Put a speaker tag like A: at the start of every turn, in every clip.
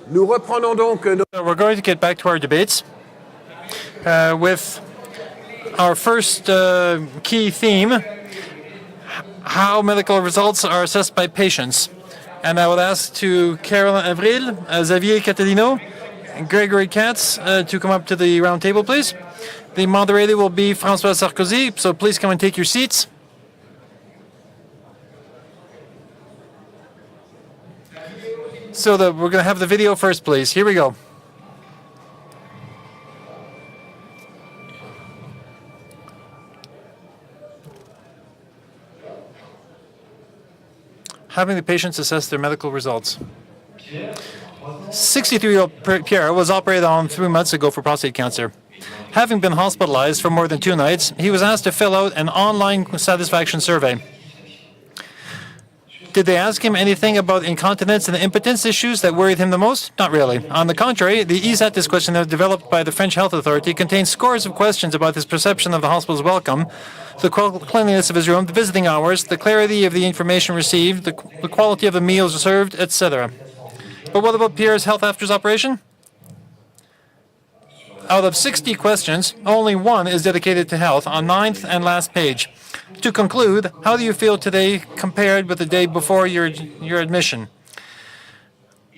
A: Nous reprenons donc
B: We're going to get back to our debates with our first key theme, how medical results are assessed by patients. And I would ask to Caroline Avril, Xavier Catalino, and Gregory Katz to come up to the round table, please. The moderator will be François Sarkozy, so please come and take your seats. So we're going to have the video first, please. Here we go. Having the patients assess their medical results. 63-year-old Pierre was operated on 3 months ago for prostate cancer. Having been hospitalized for more than 2 nights, he was asked to fill out an online satisfaction survey. Did they ask him anything about incontinence and impotence issues that worried him the most? Not really. On the contrary, the ESAT questionnaire developed by the French Health Authority contains scores of questions about his perception of the hospital's welcome, the cleanliness of his room, the visiting hours, the clarity of the information received, the quality of the meals served, etc. But what about Pierre's health after his operation? Out of 60 questions, only 1 is dedicated to health on 9th and last page. To conclude, how do you feel today compared with the day before your admission?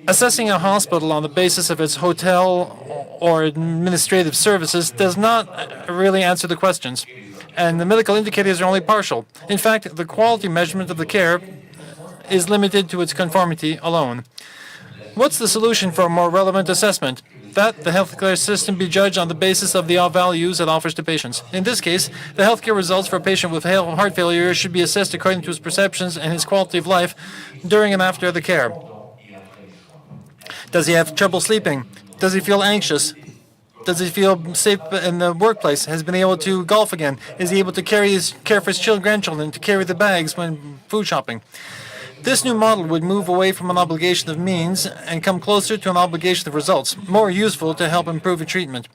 B: Assessing a hospital on the basis of its hotel or administrative services does not really answer the questions, and the medical indicators are only partial. In fact, the quality measurement of the care is limited to its conformity alone. What's the solution for a more relevant assessment? That the healthcare system be judged on the basis of the values it offers to patients. In this case, the healthcare results for a patient with heart failure should be assessed according to his perceptions and his quality of life during and after the care. Does he have trouble sleeping? Does he feel anxious? Does he feel safe in the workplace? Has he been able to golf again? Is he able to care for his grandchildren, to carry the bags when food shopping? This new model would move away from an obligation of means and come closer to an obligation of results, more useful to help improve the treatment.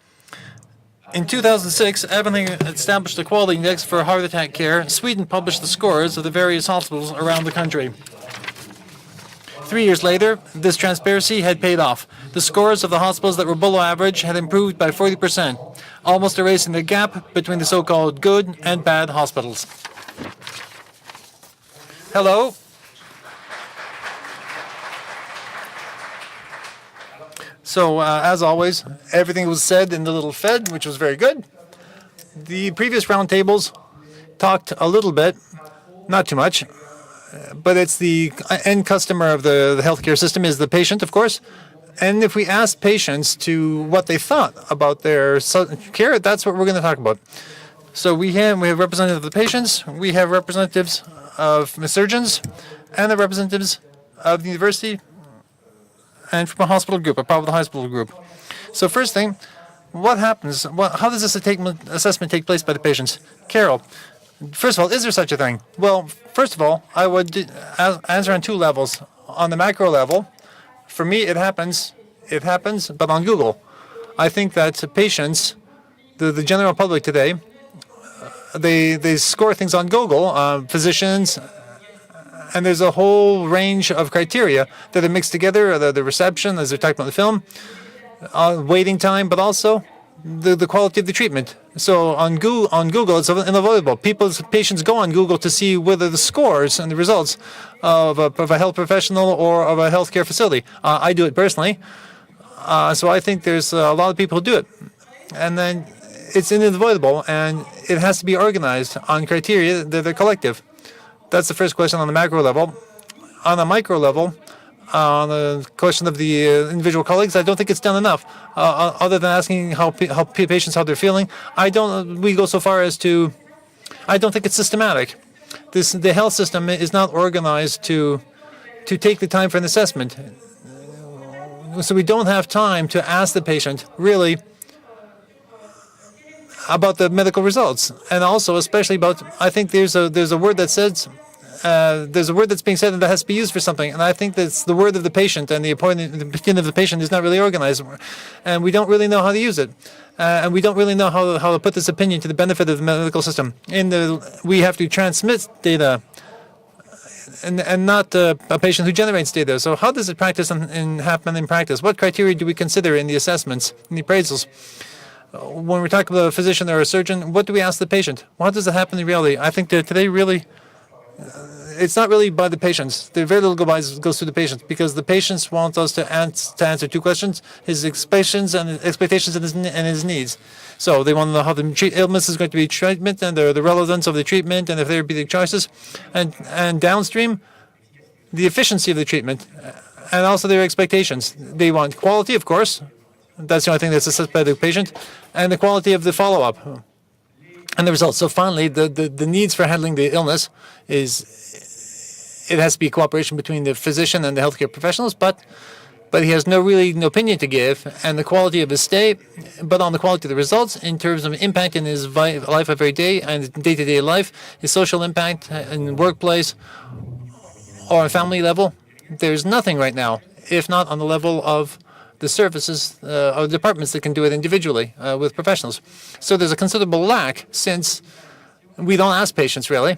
B: In 2006, having established a quality index for heart attack care, Sweden published the scores of the various hospitals around the country. 3 years later, this transparency had paid off. The scores of the hospitals that were below average had improved by 40%, almost erasing the gap between the so-called good and bad hospitals. Hello. So, as always, everything was said in the little Fed, which was very good. The previous roundtables talked a little bit, not too much, but it's the end customer of the healthcare system is the patient, of course. And if we ask patients to what they thought about their care, that's what we're going to talk about. So we have representatives of the patients, we have representatives of surgeons, and the representatives of the university, and from a hospital group, a private hospital group. So first thing, what happens? How does this assessment take place by the patients? Carol, first of all, is there such a thing? Well, first of all, I would answer on 2 levels. On the macro level, for me, it happens, but on Google. I think that patients, the general public today, they score things on Google, physicians, and there's a whole range of criteria that are mixed together, the reception, as they're talking about the film, waiting time, but also the quality of the treatment. So on Google, it's unavoidable. Patients go on Google to see whether the scores and the results of a health professional or of a healthcare facility. I do it personally. So I think there's a lot of people who do it. And then it's unavoidable, and it has to be organized on criteria that are collective. That's the first question on the macro level. On the micro level, on the question of the individual colleagues, I don't think it's done enough. Other than asking how patients how they're feeling, we go so far as to, I don't think it's systematic. The health system is not organized to take the time for an assessment. So we don't have time to ask the patient really about the medical results, and also especially about, I think there's a word that says, there's a word that's being said and that has to be used for something, and I think that's the word of the patient, and the opinion of the patient is not really organized, and we don't really know how to use it, and we don't really know how to put this opinion to the benefit of the medical system. We have to transmit data and not a patient who generates data. So how does it happen in practice? What criteria do we consider in the assessments, in the appraisals? When we talk about a physician or a surgeon, what do we ask the patient? How does it happen in reality? I think that today really, it's not really by the patients. There very little goes through the patients because the patients want us to answer two questions: his expectations and his needs. So they want to know how the illness is going to be treatment and the relevance of the treatment and the therapeutic choices, and downstream, the efficiency of the treatment, and also their expectations. They want quality, of course. That's the only thing that's assessed by the patient, and the quality of the follow-up and the results. So finally, the needs for handling the illness it has to be cooperation between the physician and the healthcare professionals, but he has no opinion to give, and the quality of his stay, but on the quality of the results in terms of impact in his life every day and day-to-day life, his social impact in workplace or on family level. There's nothing right now, if not on the level of the services or departments that can do it individually with professionals. So there's a considerable lack since we don't ask patients really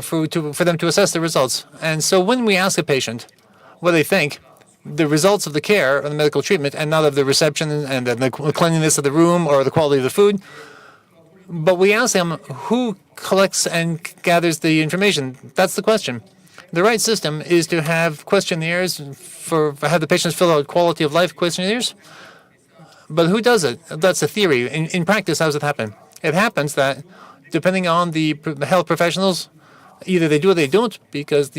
B: for them to assess the results. And so when we ask a patient what they think, the results of the care or the medical treatment and not of the reception and the cleanliness of the room or the quality of the food, but we ask them who collects and gathers the information. That's the question. The right system is to have questionnaires have the patients fill out quality of life questionnaires. But who does it? That's a theory. In practice, how does it happen? It happens that depending on the health professionals, either they do or they don't, because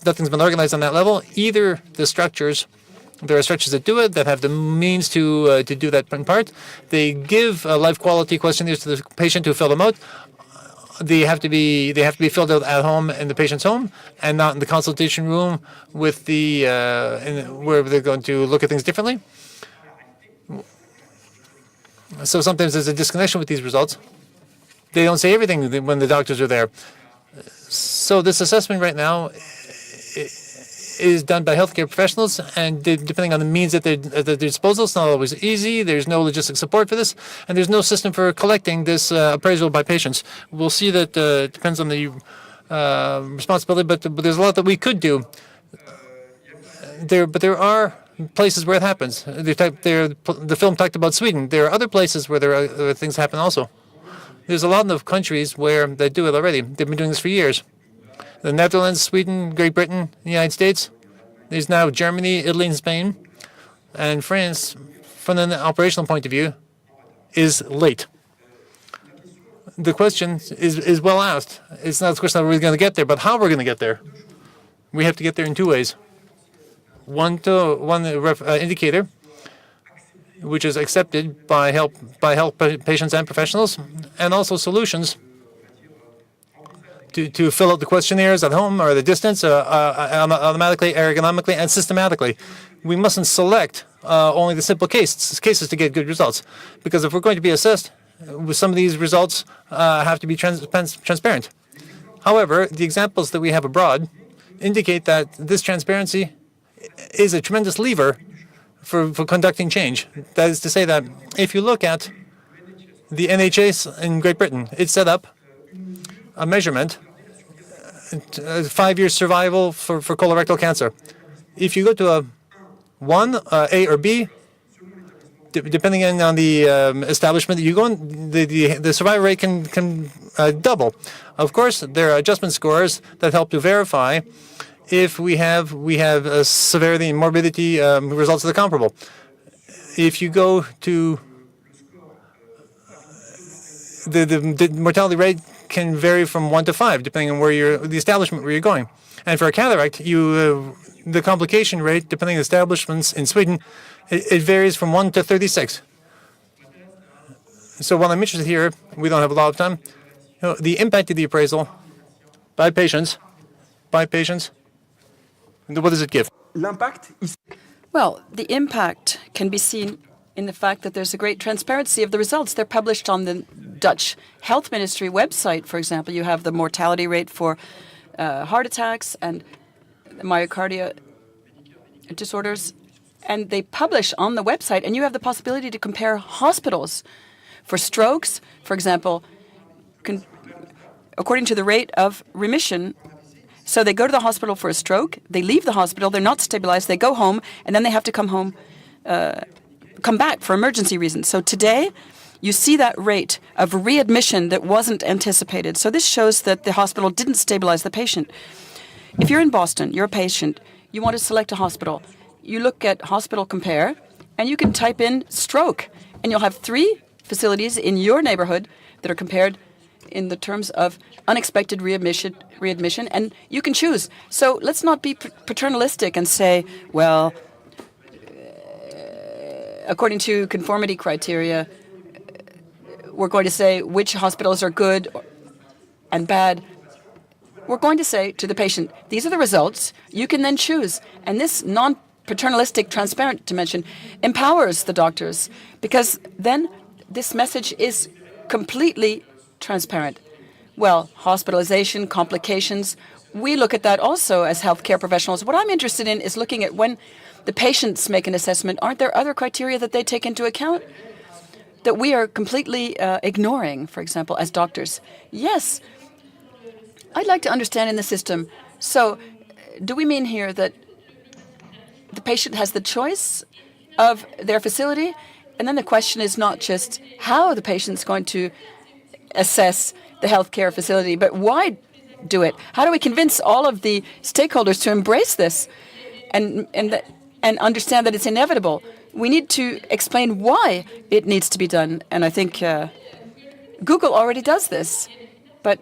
B: nothing's been organized on that level. Either there are structures that do it, that have the means to do that in part. They give life quality questionnaires to the patient to fill them out. They have to be filled out at home in the patient's home and not in the consultation room with where they're going to look at things differently. So sometimes there's a disconnection with these results. They don't say everything when the doctors are there. So this assessment right now is done by healthcare professionals, and depending on the means at their disposal, it's not always easy. There's no logistic support for this, and there's no system for collecting this appraisal by patients. We'll see that it depends on the responsibility, but there's a lot that we could do. But there are places where it happens. The film talked about Sweden. There are other places where things happen also. There's a lot of countries where they do it already. They've been doing this for years. The Netherlands, Sweden, Great Britain, the United States. There's now Germany, Italy, and Spain. And France, from an operational point of view, is late. The question is well asked. It's not the question of we're going to get there, but how we're going to get there. We have to get there in two ways. One indicator, which is accepted by health patients and professionals, and also solutions to fill out the questionnaires at home or the distance automatically, ergonomically, and systematically. We mustn't select only the simple cases to get good results, because if we're going to be assessed, some of these results have to be transparent. However, the examples that we have abroad indicate that this transparency is a tremendous lever for conducting change. That is to say that if you look at the NHS in Great Britain, it set up a measurement, 5-year survival for colorectal cancer. If you go to a 1, A or B, depending on the establishment that you go in, the survival rate can double. Of course, there are adjustment scores that help to verify if we have severity and morbidity results that are comparable. If you go to the mortality rate can vary from 1 to 5, depending on the establishment where you're going. And for a cataract, the complication rate, depending on the establishments in Sweden, it varies from 1 to 36. So while I'm interested here, we don't have a lot of time. The impact of the appraisal by patients, what does it give?
A: Well, the impact can be seen in the fact that there's a great transparency of the results. They're published on the Dutch Health Ministry website, for example. You have the mortality rate for heart attacks and myocardial disorders, and they publish on the website, and you have the possibility to compare hospitals. For strokes, for example, according to the rate of remission, So they go to the hospital for a stroke, they leave the hospital, they're not stabilized, they go home, and then they have to come back for emergency reasons. So today, you see that rate of readmission that wasn't anticipated. So this shows that the hospital didn't stabilize the patient. If you're in Boston, you're a patient, you want to select a hospital, you look at Hospital Compare, and you can type in stroke, and you'll have 3 facilities in your neighborhood that are compared in the terms of unexpected readmission, and you can choose. So let's not be paternalistic and say, well, according to conformity criteria, we're going to say which hospitals are good and bad. We're going to say to the patient, these are the results. You can then choose. And this non-paternalistic, transparent dimension empowers the doctors, because then this message is completely transparent. Well, hospitalization, complications, we look at that also as healthcare professionals. What I'm interested in is looking at when the patients make an assessment, aren't there other criteria that they take into account that we are completely ignoring, for example, as doctors? Yes. I'd like to understand in the system. So do we mean here that the patient has the choice of their facility? And then the question is not just how the patient's going to assess the healthcare facility, but why do it? How do we convince all of the stakeholders to embrace this and understand that it's inevitable? We need to explain why it needs to be done. And I think Google already does this. But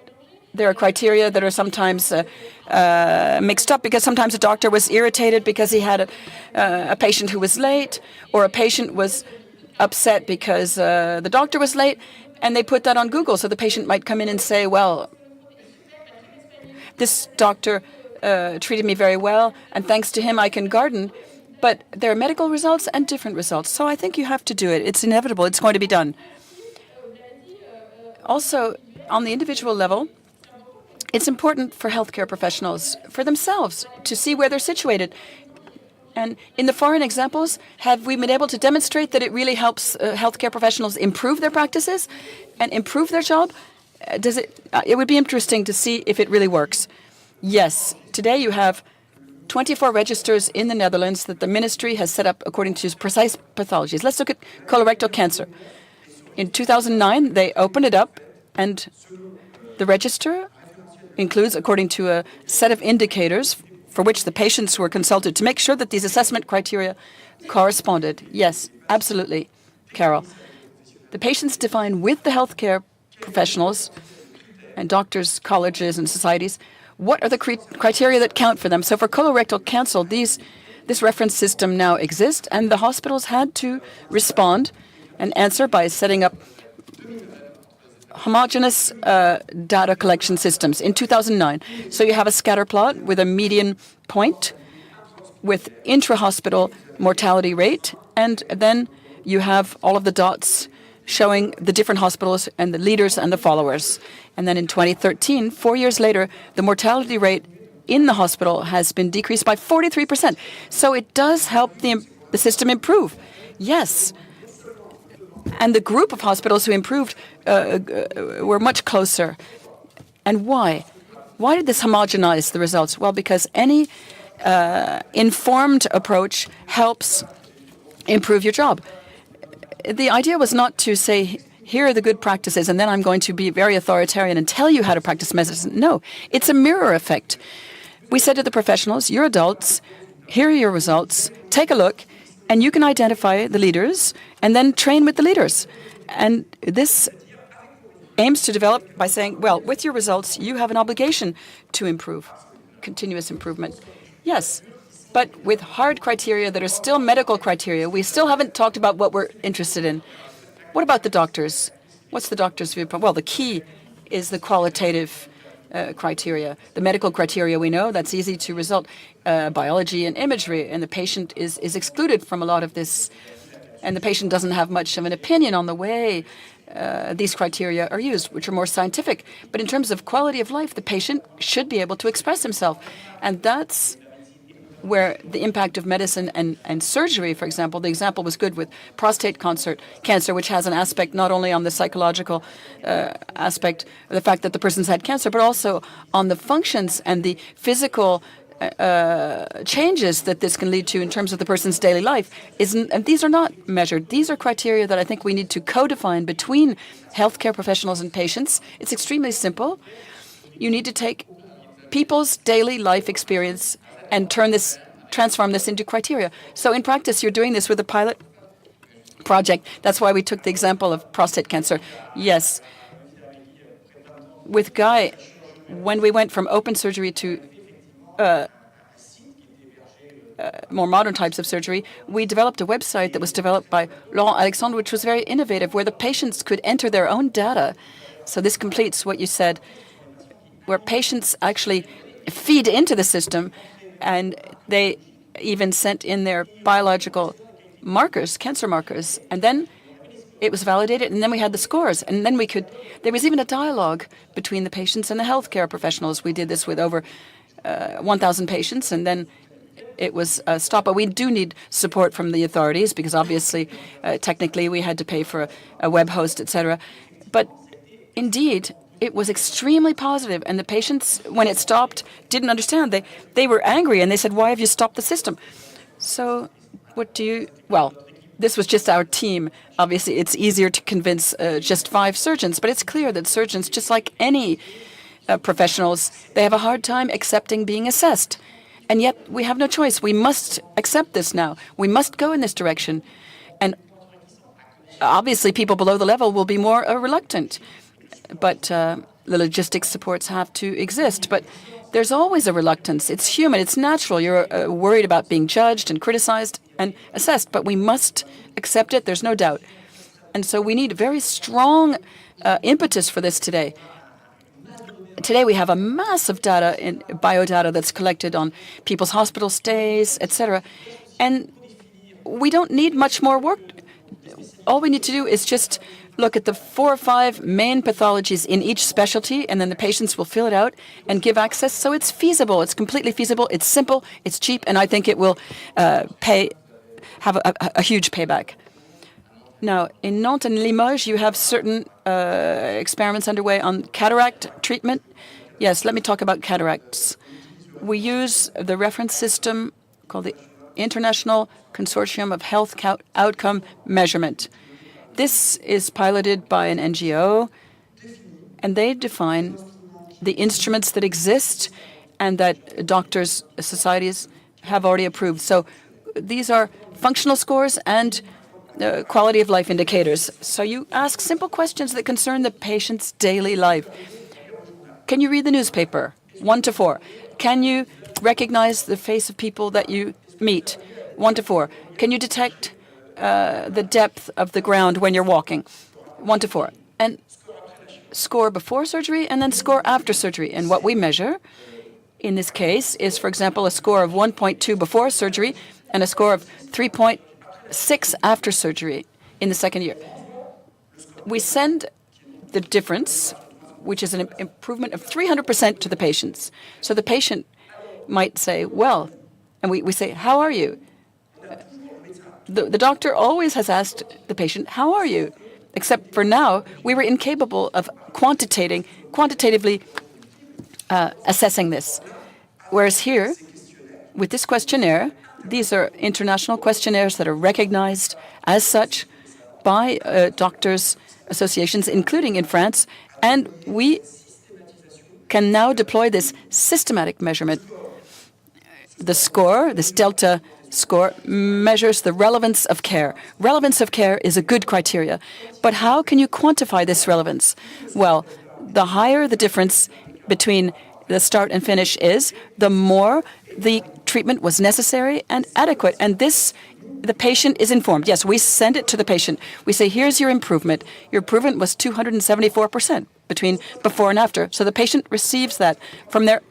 A: there are criteria that are sometimes mixed up, because sometimes a doctor was irritated because he had a patient who was late, or a patient was upset because the doctor was late, and they put that on Google. So the patient might come in and say, well, this doctor treated me very well, and thanks to him I can garden. But there are medical results and different results. So I think you have to do it. It's inevitable. It's going to be done. Also, on the individual level, it's important for healthcare professionals, for themselves, to see where they're situated. And in the foreign examples, have we been able to demonstrate that it really helps healthcare professionals improve their practices and improve their job? It would be interesting to see if it really works. Yes, today you have 24 registers in the Netherlands that the ministry has set up according to precise pathologies. Let's look at colorectal cancer. In 2009, they opened it up, and the register includes, according to a set of indicators for which the patients were consulted to make sure that these assessment criteria corresponded. Yes, absolutely, Carol. The patients define with the healthcare professionals and doctors, colleges, and societies what are the criteria that count for them. So for colorectal cancer, this reference system now exists, and the hospitals had to respond and answer by setting up homogeneous data collection systems in 2009. So you have a scatter plot with a median point with intra-hospital mortality rate, and then you have all of the dots showing the different hospitals and the leaders and the followers. And then in 2013, 4 years later, the mortality rate in the hospital has been decreased by 43%. So it does help the system improve. Yes. And the group of hospitals who improved were much closer. And why? Why did this homogenize the results? Well, because any informed approach helps improve your job. The idea was not to say, here are the good practices, and then I'm going to be very authoritarian and tell you how to practice medicine. No, it's a mirror effect. We said to the professionals, you're adults, here are your results, take a look, and you can identify the leaders and then train with the leaders. And this aims to develop by saying, well, with your results, you have an obligation to improve, continuous improvement. Yes, but with hard criteria that are still medical criteria. We still haven't talked about what we're interested in. What about the doctors? What's the doctor's viewpoint? Well, the key is the qualitative criteria. The medical criteria we know, that's easy to result. Biology and imagery, and the patient is excluded from a lot of this, and the patient doesn't have much of an opinion on the way these criteria are used, which are more scientific. But in terms of quality of life, the patient should be able to express himself, and that's where the impact of medicine and surgery, for example, the example was good with prostate cancer, which has an aspect not only on the psychological aspect, the fact that the person's had cancer, but also on the functions and the physical changes that this can lead to in terms of the person's daily life. And these are not measured. These are criteria that I think we need to codify between healthcare professionals and patients. It's extremely simple. You need to take people's daily life experience and transform this into criteria. So in practice, you're doing this with a pilot project. That's why we took the example of prostate cancer. Yes. With Guy, when we went from open surgery to more modern types of surgery, we developed a website that was developed by Laurent Alexandre, which was very innovative, where the patients could enter their own data. So this completes what you said, where patients actually feed into the system, and they even sent in their biological markers, cancer markers, and then it was validated, and then we had the scores, and then there was even a dialogue between the patients and the healthcare professionals. We did this with over 1,000 patients, and then it was stopped. But we do need support from the authorities because obviously, technically, we had to pay for a web host, etc. But indeed, it was extremely positive, and the patients, when it stopped, didn't understand. They were angry, and they said, "Why have you stopped the system?" So, well, this was just our team. Obviously, it's easier to convince just 5 surgeons, but it's clear that surgeons, just like any professionals, they have a hard time accepting being assessed. And yet, we have no choice. We must accept this now. We must go in this direction. And obviously, people below the level will be more reluctant. But the logistics supports have to exist. But there's always a reluctance. It's human. It's natural. You're worried about being judged and criticized and assessed. But we must accept it. There's no doubt. And so we need a very strong impetus for this today. Today we have a massive data in biodata that's collected on people's hospital stays, etc. And we don't need much more work. All we need to do is just look at the 4 or 5 main pathologies in each specialty, and then the patients will fill it out and give access. So it's feasible. It's completely feasible. It's simple. It's cheap. And I think it will have a huge payback. Now, in Nantes and Limoges, you have certain experiments underway on cataract treatment. Yes, let me talk about cataracts. We use the reference system called the International Consortium of Health Outcome Measurement. This is piloted by an NGO, and they define the instruments that exist and that doctors' societies have already approved. So these are functional scores and quality of life indicators. So you ask simple questions that concern the patient's daily life. Can you read the newspaper? 1 to 4. Can you recognize the face of people that you meet? 1 to 4. Can you detect the depth of the ground when you're walking? 1 to 4. And score before surgery and then score after surgery. And what we measure in this case is, for example, a score of 1.2 before surgery and a score of 3.6 after surgery in the second year. We send the difference, which is an improvement of 300% to the patients. So the patient might say, well, and we say, how are you? The doctor always has asked the patient, how are you? Except for now, we were incapable of quantitatively assessing this. Whereas here, with this questionnaire, these are international questionnaires that are recognized as such by doctors' associations, including in France, and we can now deploy this systematic measurement. The score, this delta score, measures the relevance of care. Relevance of care is a good criteria, but how can you quantify this relevance? Well, the higher the difference between the start and finish is, the more the treatment was necessary and adequate. And this, the patient is informed. Yes, we send it to the patient. We say, here's your improvement. Your improvement was 274% between before and after. So the patient receives that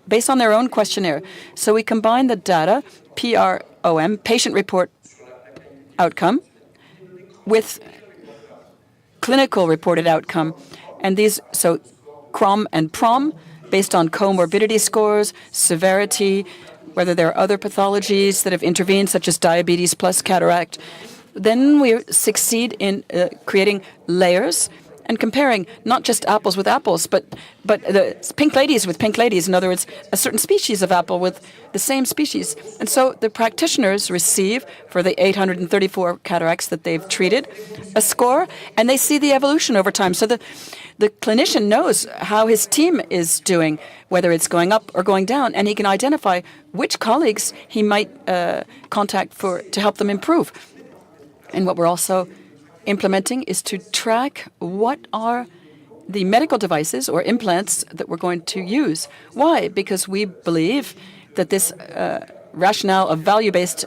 A: based on their own questionnaire. So we combine the data, PROM, patient report outcome, with clinical reported outcome. And these, so CROM and PROM, based on comorbidity scores, severity, whether there are other pathologies that have intervened, such as diabetes plus cataract, then we succeed in creating layers and comparing not just apples with apples, but the pink ladies with pink ladies. In other words, a certain species of apple with the same species. And so the practitioners receive, for the 834 cataracts that they've treated, a score, and they see the evolution over time. So the clinician knows how his team is doing, whether it's going up or going down, and he can identify which colleagues he might contact to help them improve. And what we're also implementing is to track what are the medical devices or implants that we're going to use. Why? Because we believe that this rationale of value-based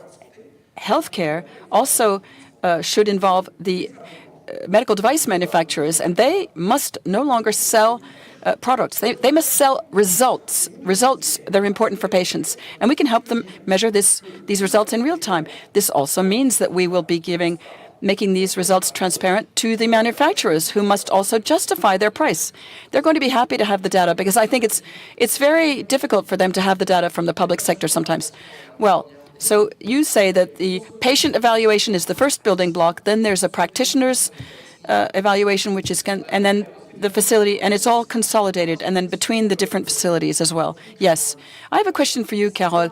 A: healthcare also should involve the medical device manufacturers, and they must no longer sell products. They must sell results that are important for patients, and we can help them measure these results in real time. This also means that we will be making these results transparent to the manufacturers, who must also justify their price. They're going to be happy to have the data, because I think it's very difficult for them to have the data from the public sector sometimes. Well, so you say that the patient evaluation is the first building block, then there's a practitioner's evaluation, which is, and then the facility, and it's all consolidated, and then between the different facilities as well. Yes. I have a question for you, Carole.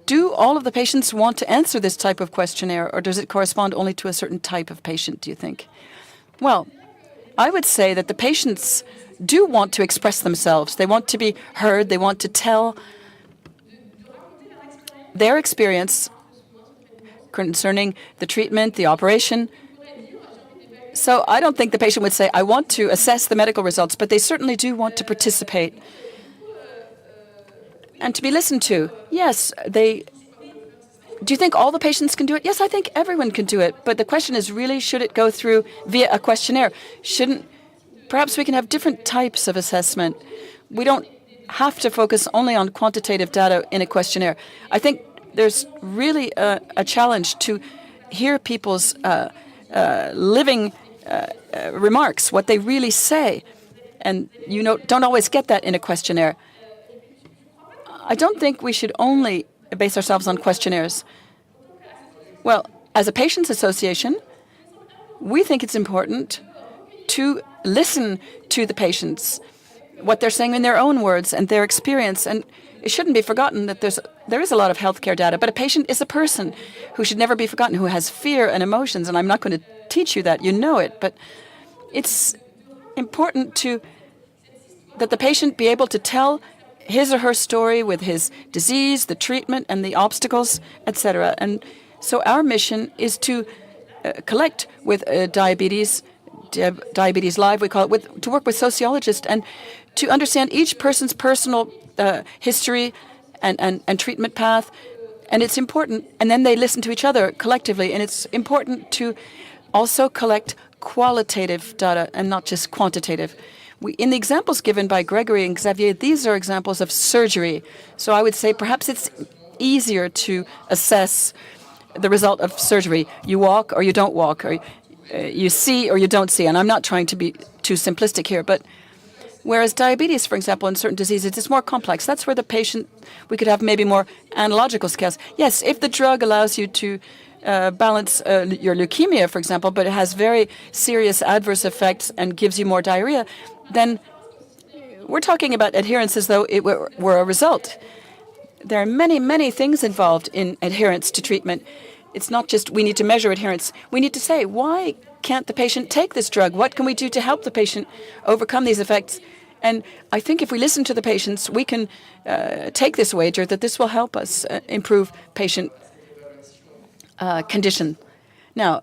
A: Do all of the patients want to answer this type of questionnaire, or does it correspond only to a certain type of patient, do you think? Well, I would say that the patients do want to express themselves. They want to be heard. They want to tell their experience concerning the treatment, the operation. So I don't think the patient would say, I want to assess the medical results, but they certainly do want to participate and to be listened to. Yes, do you think all the patients can do it? Yes, I think everyone can do it. But the question is really, should it go through via a questionnaire? Perhaps we can have different types of assessment. We don't have to focus only on quantitative data in a questionnaire. I think there's really a challenge to hear people's living remarks, what they really say. And don't always get that in a questionnaire. I don't think we should only base ourselves on questionnaires. Well, as a patients' association, we think it's important to listen to the patients, what they're saying in their own words and their experience. And it shouldn't be forgotten that there is a lot of healthcare data, but a patient is a person who should never be forgotten, who has fear and emotions. And I'm not going to teach you that, you know it, but it's important that the patient be able to tell his or her story with his disease, the treatment, and the obstacles, etc. And so our mission is to collect with Diabetes Live, we call it, to work with sociologists and to understand each person's personal history and treatment path. And it's important, and then they listen to each other collectively, and it's important to also collect qualitative data and not just quantitative. In the examples given by Gregory and Xavier, these are examples of surgery. So I would say perhaps it's easier to assess the result of surgery. You walk or you don't walk, or you see or you don't see. And I'm not trying to be too simplistic here, but whereas diabetes, for example, in certain diseases, it's more complex. That's where the patient, we could have maybe more analogical scales. Yes, if the drug allows you to balance your leukemia, for example, but it has very serious adverse effects and gives you more diarrhea, then we're talking about adherence as though it were a result. There are many, many things involved in adherence to treatment. It's not just we need to measure adherence. We need to say, why can't the patient take this drug? What can we do to help the patient overcome these effects? And I think if we listen to the patients, we can take this wager that this will help us improve patient condition. Now,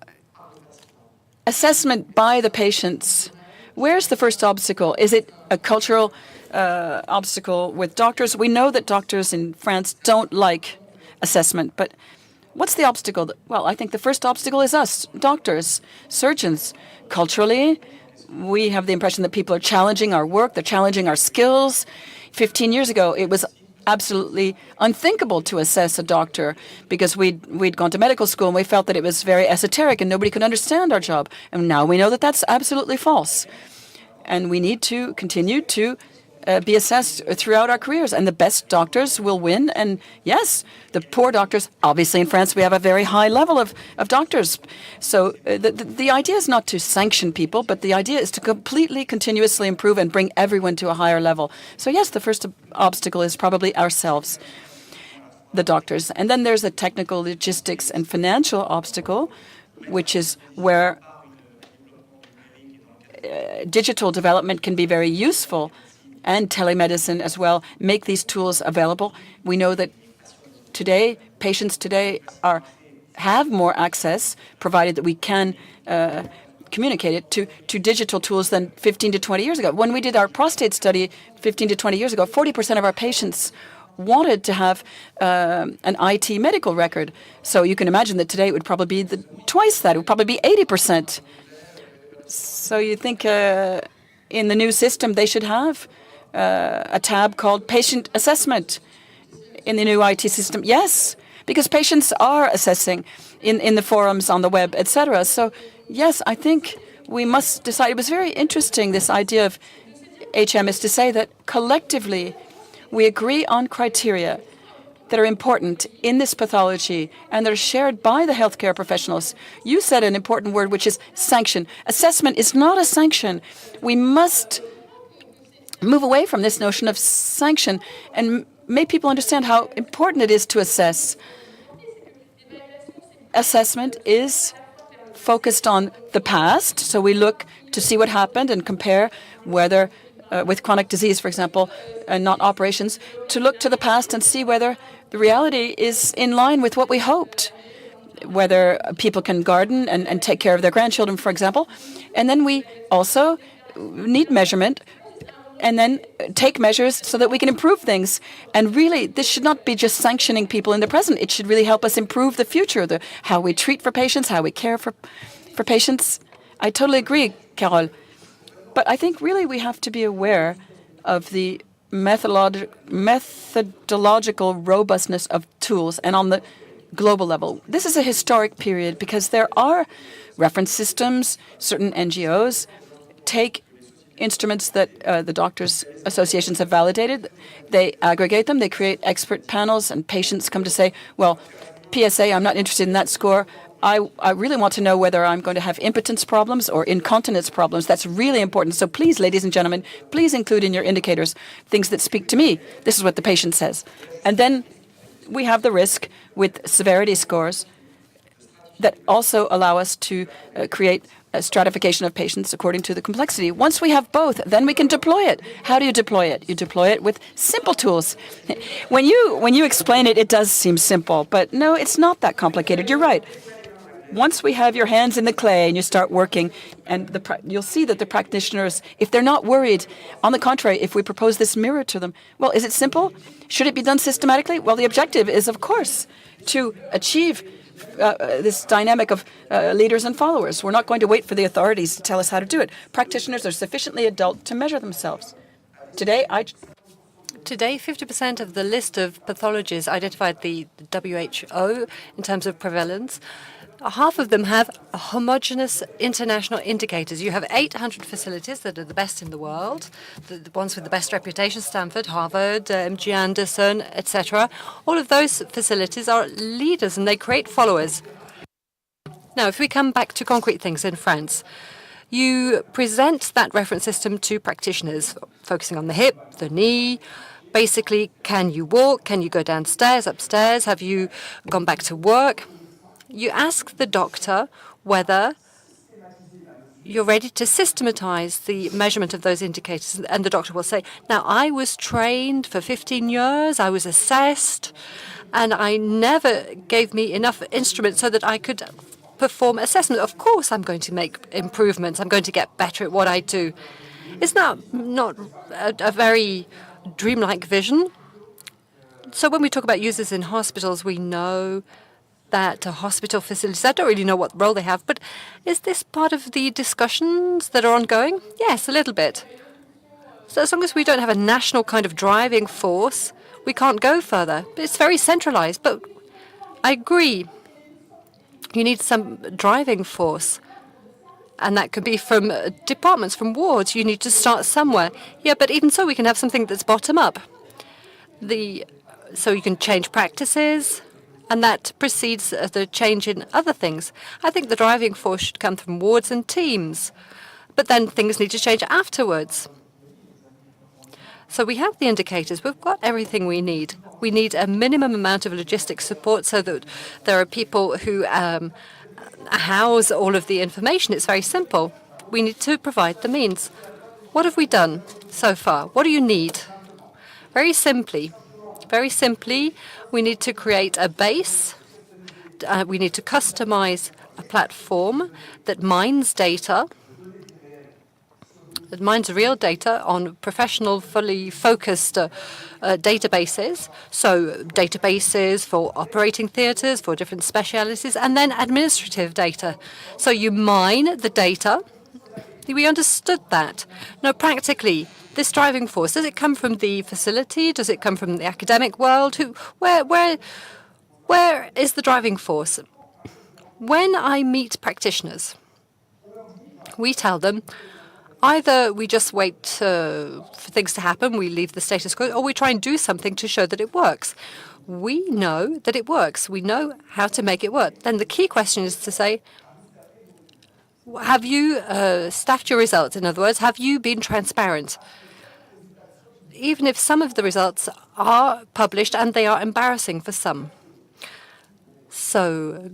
A: assessment by the patients. Where's the first obstacle? Is it a cultural obstacle with doctors? We know that doctors in France don't like assessment, but what's the obstacle? Well, I think the first obstacle is us, doctors, surgeons. Culturally, we have the impression that people are challenging our work, they're challenging our skills. 15 years ago, it was absolutely unthinkable to assess a doctor because we'd gone to medical school and we felt that it was very esoteric and nobody could understand our job. And now we know that that's absolutely false. And we need to continue to be assessed throughout our careers, and the best doctors will win. And yes, the poor doctors, obviously in France we have a very high level of doctors. So the idea is not to sanction people, but the idea is to completely, continuously improve and bring everyone to a higher level. So yes, the first obstacle is probably ourselves, the doctors. And then there's a technical, logistics and financial obstacle, which is where digital development can be very useful, and telemedicine as well, make these tools available. We know that today, patients today have more access, provided that we can communicate it, to digital tools than 15 to 20 years ago. When we did our prostate study 15 to 20 years ago, 40% of our patients wanted to have an IT medical record. So you can imagine that today it would probably be twice that. It would probably be 80%. So you think in the new system they should have a tab called patient assessment in the new IT system? Yes, because patients are assessing in the forums on the web, etc. So yes, I think we must decide. It was very interesting, this idea of HM, is to say that collectively we agree on criteria that are important in this pathology and that are shared by the healthcare professionals. You said an important word, which is sanction. Assessment is not a sanction. We must move away from this notion of sanction and make people understand how important it is to assess. Assessment is focused on the past, so we look to see what happened and compare whether, with chronic disease, for example, and not operations, to look to the past and see whether the reality is in line with what we hoped, whether people can garden and take care of their grandchildren, for example. And then we also need measurement and then take measures so that we can improve things. And really, this should not be just sanctioning people in the present. It should really help us improve the future, how we treat for patients, how we care for patients. I totally agree, Carole. But I think really we have to be aware of the methodological robustness of tools and on the global level. This is a historic period because there are reference systems. Certain NGOs take instruments that the doctors' associations have validated. They aggregate them. They create expert panels, and patients come to say, well, PSA, I'm not interested in that score. I really want to know whether I'm going to have impotence problems or incontinence problems. That's really important. So please, ladies and gentlemen, please include in your indicators things that speak to me. This is what the patient says. And then we have the risk with severity scores that also allow us to create a stratification of patients according to the complexity. Once we have both, then we can deploy it. How do you deploy it? You deploy it with simple tools. When you explain it, it does seem simple, but no, it's not that complicated. You're right. Once we have your hands in the clay and you start working, and you'll see that the practitioners, if they're not worried, on the contrary, if we propose this mirror to them, well, is it simple? Should it be done systematically? Well, the objective is, of course, to achieve this dynamic of leaders and followers. We're not going to wait for the authorities to tell us how to do it. Practitioners are sufficiently adult to measure themselves. Today,
C: 50% of the list of pathologies identified the WHO in terms of prevalence, half of them have homogeneous international indicators. You have 800 facilities that are the best in the world, the ones with the best reputation, Stanford, Harvard, MG Anderson, etc. All of those facilities are leaders and they create followers. Now, if we come back to concrete things in France, you present that reference system to practitioners, focusing on the hip, the knee. Basically, can you walk? Can you go downstairs, upstairs? Have you gone back to work? You ask the doctor whether you're ready to systematize the measurement of those indicators, and the doctor will say, now, I was trained for 15 years, I was assessed, and I never gave me enough instruments so that I could perform assessment. Of course, I'm going to make improvements. I'm going to get better at what I do. Is that not a very dreamlike vision? So when we talk about users in hospitals, we know that hospital facilities, I don't really know what role they have, but is this part of the discussions that are ongoing? Yes, a little bit. So as long as we don't have a national kind of driving force, we can't go further. But it's very centralized. But I agree. You need some driving force. And that could be from departments, from wards. You need to start somewhere. Yeah, but even so, we can have something that's bottom up. So you can change practices, and that precedes the change in other things. I think the driving force should come from wards and teams, but then things need to change afterwards. So we have the indicators. We've got everything we need. We need a minimum amount of logistic support so that there are people who house all of the information. It's very simple. We need to provide the means. What have we done so far? What do you need? Very simply, we need to create a base. We need to customize a platform that mines data, that mines real data on professional, fully focused databases. So databases for operating theaters, for different specialities, and then administrative data. So you mine the data. We understood that. Now, practically, this driving force, does it come from the facility? Does it come from the academic world? Where is the driving force? When I meet practitioners, we tell them either we just wait for things to happen, we leave the status quo, or we try and do something to show that it works. We know that it works. We know how to make it work. Then the key question is to say, have you staffed your results? In other words, have you been transparent? Even if some of the results are published and they are embarrassing for some. So,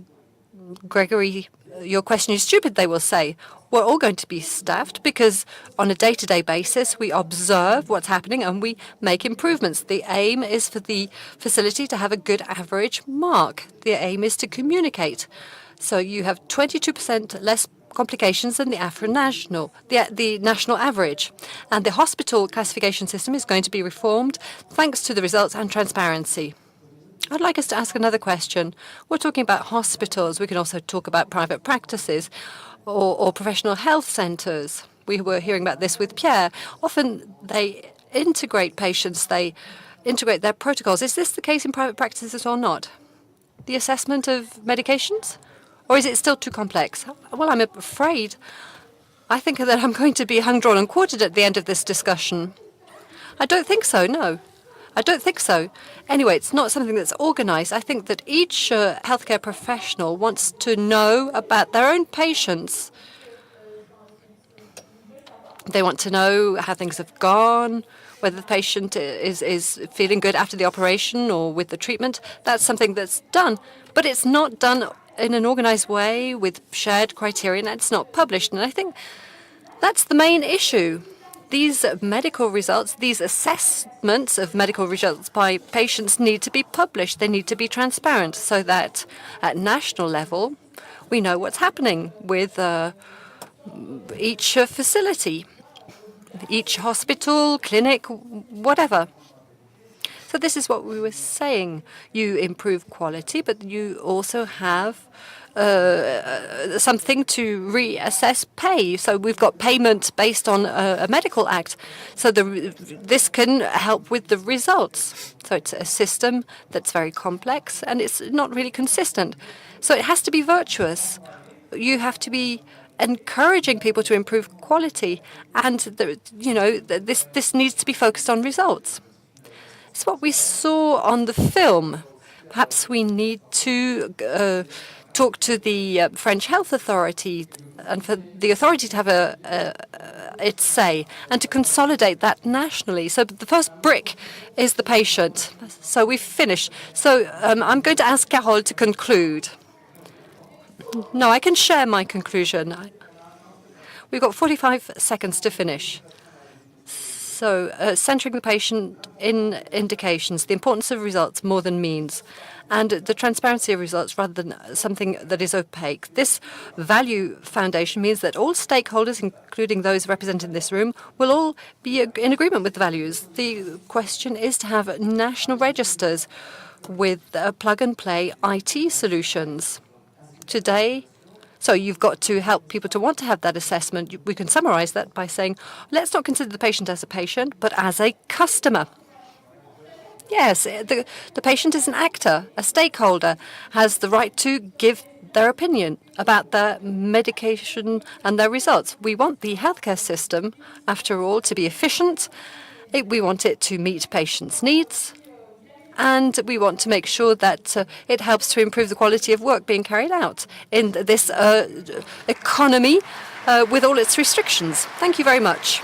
C: Gregory, your question is stupid, they will say. We're all going to be staffed because on a day-to-day basis, we observe what's happening and we make improvements. The aim is for the facility to have a good average mark. The aim is to communicate. So you have 22% less complications than the national average. And the hospital classification system is going to be reformed thanks to the results and transparency. I'd like us to ask another question. We're talking about hospitals. We can also talk about private practices or professional health centers. We were hearing about this with Pierre. Often they integrate patients, they integrate their protocols. Is this the case in private practices or not? The assessment of medications? Or is it still too complex? Well, I'm afraid. I think that I'm going to be hung, drawn and quartered at the end of this discussion. I don't think so, no. I don't think so. Anyway, it's not something that's organized. I think that each healthcare professional wants to know about their own patients. They want to know how things have gone, whether the patient is feeling good after the operation or with the treatment. That's something that's done. But it's not done in an organized way with shared criteria, and it's not published. And I think that's the main issue. These medical results, these assessments of medical results by patients need to be published. They need to be transparent so that at national level, we know what's happening with each facility, each hospital, clinic, whatever. So this is what we were saying. You improve quality, but you also have something to reassess pay. So we've got payment based on a medical act. So this can help with the results. So it's a system that's very complex and it's not really consistent. So it has to be virtuous. You have to be encouraging people to improve quality, and this needs to be focused on results. It's what we saw on the film. Perhaps we need to talk to the French health authority and for the authority to have its say and to consolidate that nationally. So the first brick is the patient. So we've finished. So I'm going to ask Carole to conclude. No, I can share my conclusion. We've got 45 seconds to finish. So centering the patient in indications, the importance of results more than means, and the transparency of results rather than something that is opaque. This value foundation means that all stakeholders, including those represented in this room, will all be in agreement with the values. The question is to have national registers with plug-and-play IT solutions. Today, so you've got to help people to want to have that assessment. We can summarize that by saying, let's not consider the patient as a patient, but as a customer. Yes, the patient is an actor, a stakeholder, has the right to give their opinion about their medication and their results. We want the healthcare system, after all, to be efficient. We want it to meet patients' needs. And we want to make sure that it helps to improve the quality of work being carried out in this economy with all its restrictions. Thank you very much.